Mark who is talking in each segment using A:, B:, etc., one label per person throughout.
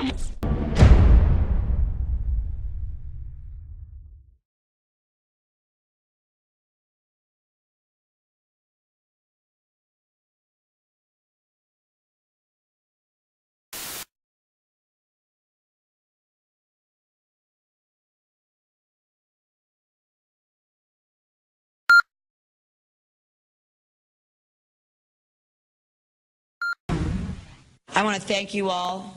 A: I want to thank you all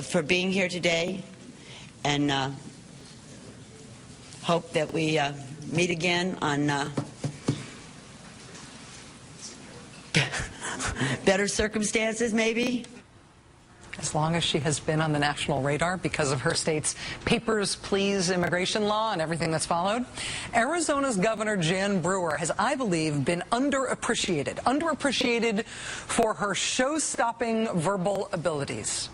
A: for being here today, and hope that we meet again on better circumstances, maybe.
B: As long as she has been on the national radar because of her state's papers, please immigration law and everything that's followed. Arizona's Governor Jan Brewer has, I believe, been underappreciated for her show-stopping verbal abilities.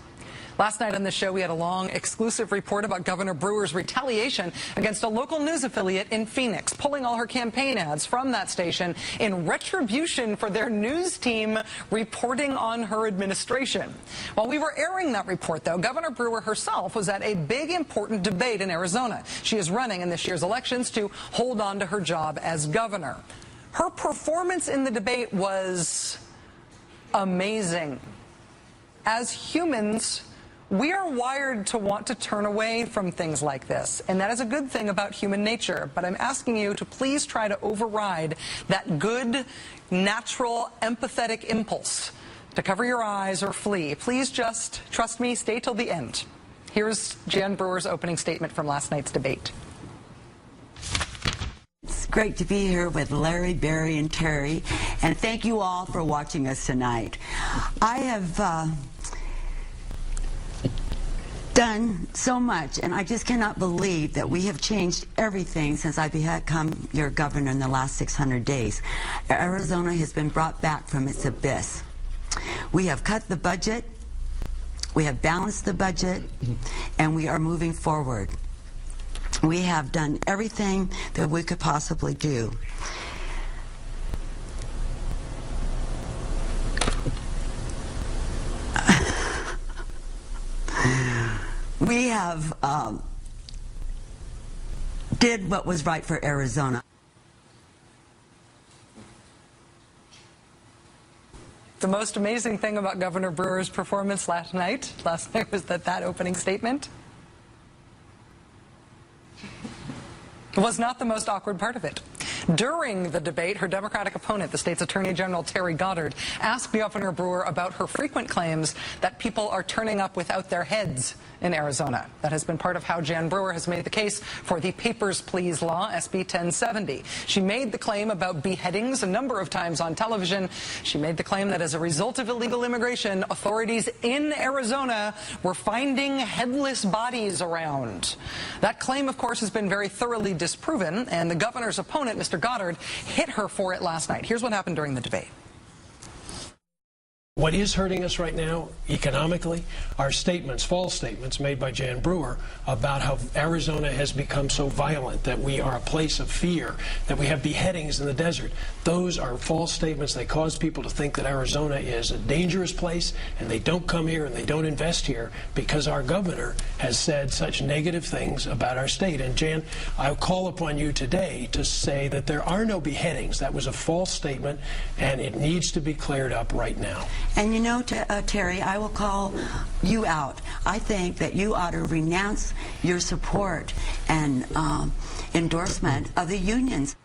B: Last night on the show, we had a long, exclusive report about Governor Brewer's retaliation against a local news affiliate in Phoenix, pulling all her campaign ads from that station in retribution for their news team reporting on her administration. While we were airing that report, though, Governor Brewer herself was at a big, important debate in Arizona. She is running in this year's elections to hold on to her job as governor. Her performance in the debate was amazing. As humans, we are wired to want to turn away from things like this, and that is a good thing about human nature. But I'm asking you to please try to override that good, natural, empathetic impulse to cover your eyes or flee. Please just, trust me, stay till the end. Here's Jan Brewer's opening statement from last night's debate.
A: It's great to be here with Larry, Barry, and Terry, and thank you all for watching us tonight. I have done so much, and I just cannot believe that we have changed everything since I become your governor in the last 600 days. Arizona has been brought back from its abyss. We have cut the budget, we have balanced the budget, and we are moving forward. We have done everything that we could possibly do. We have did what was right for Arizona.
B: The most amazing thing about Governor Brewer's performance last night was that opening statement was not the most awkward part of it. During the debate, her Democratic opponent, the state's Attorney General Terry Goddard, asked Governor Brewer about her frequent claims that people are turning up without their heads in Arizona. That has been part of how Jan Brewer has made the case for the Papers, Please law, SB 1070. She made the claim about beheadings a number of times on television. She made the claim that as a result of illegal immigration, authorities in Arizona were finding headless bodies around. That claim, of course, has been very thoroughly disproven, and the governor's opponent, Mr. Goddard, hit her for it last night. Here's what happened during the debate.
C: What is hurting us right now, economically, are statements, false statements made by Jan Brewer about how Arizona has become so violent, that we are a place of fear, that we have beheadings in the desert. Those are false statements. They cause people to think that Arizona is a dangerous place, and they don't come here and they don't invest here because our governor has said such negative things about our state. And Jan, I call upon you today to say that there are no beheadings. That was a false statement, and it needs to be cleared up right now.
A: And you know, Terry, I will call you out. I think that you ought to renounce your support and endorsement of the unions.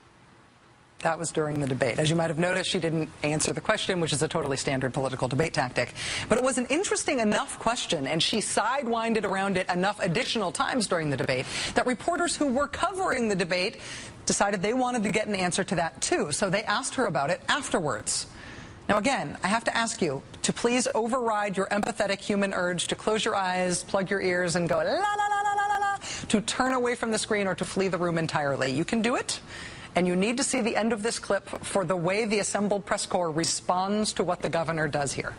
B: That was during the debate. As you might have noticed, she didn't answer the question, which is a totally standard political debate tactic. But it was an interesting enough question, and she sidewinded around it enough additional times during the debate that reporters who were covering the debate decided they wanted to get an answer to that too. So they asked her about it afterwards. Now again, I have to ask you to please override your empathetic human urge to close your eyes, plug your ears, and go la la la la la la, to turn away from the screen or to flee the room entirely. You can do it, and you need to see the end of this clip for the way the assembled press corps responds to what the governor does here.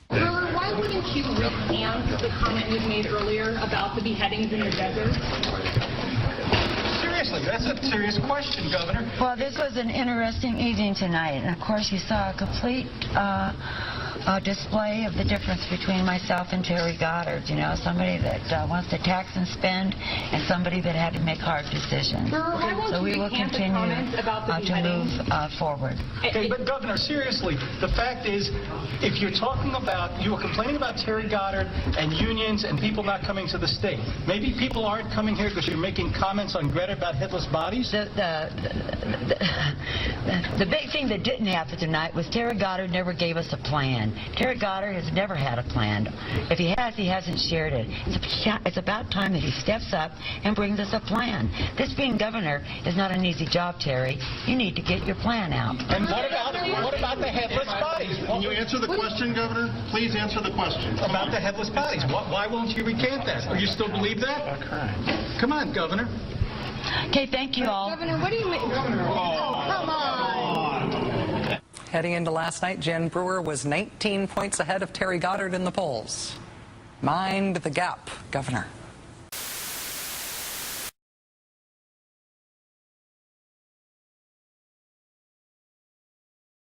D: Brewer, why wouldn't you recant the comment you made earlier about the beheadings in the desert?
E: Seriously, that's a serious question, Governor.
F: Well, this was an interesting evening tonight, and of course you saw a complete display of the difference between myself and Terry Goddard. You know, somebody that wants to tax and spend, and somebody that had to make hard decisions. So we will continue to move forward.
E: Okay, but Governor, seriously, the fact is, if you're talking about, you were complaining about Terry Goddard and unions and people not coming to the state. Maybe people aren't coming here because you're making comments on Greta about headless bodies?
F: The big thing that didn't happen tonight was Terry Goddard never gave us a plan. Terry Goddard has never had a plan. If he has, he hasn't shared it. It's about time that he steps up and brings us a plan. This being governor is not an easy job, Terry. You need to get your plan out.
E: And what about the headless bodies?
G: Can you answer the question, Governor? Please answer the question.
E: About the headless bodies. Why won't you recant that? Or you still believe that?
G: Okay.
E: Come on, Governor.
F: Okay, thank you all.
H: Governor, what do you mean? Oh, come on.
B: Heading into last night, Jan Brewer was 19 points ahead of Terry Goddard in the polls. Mind the gap, Governor.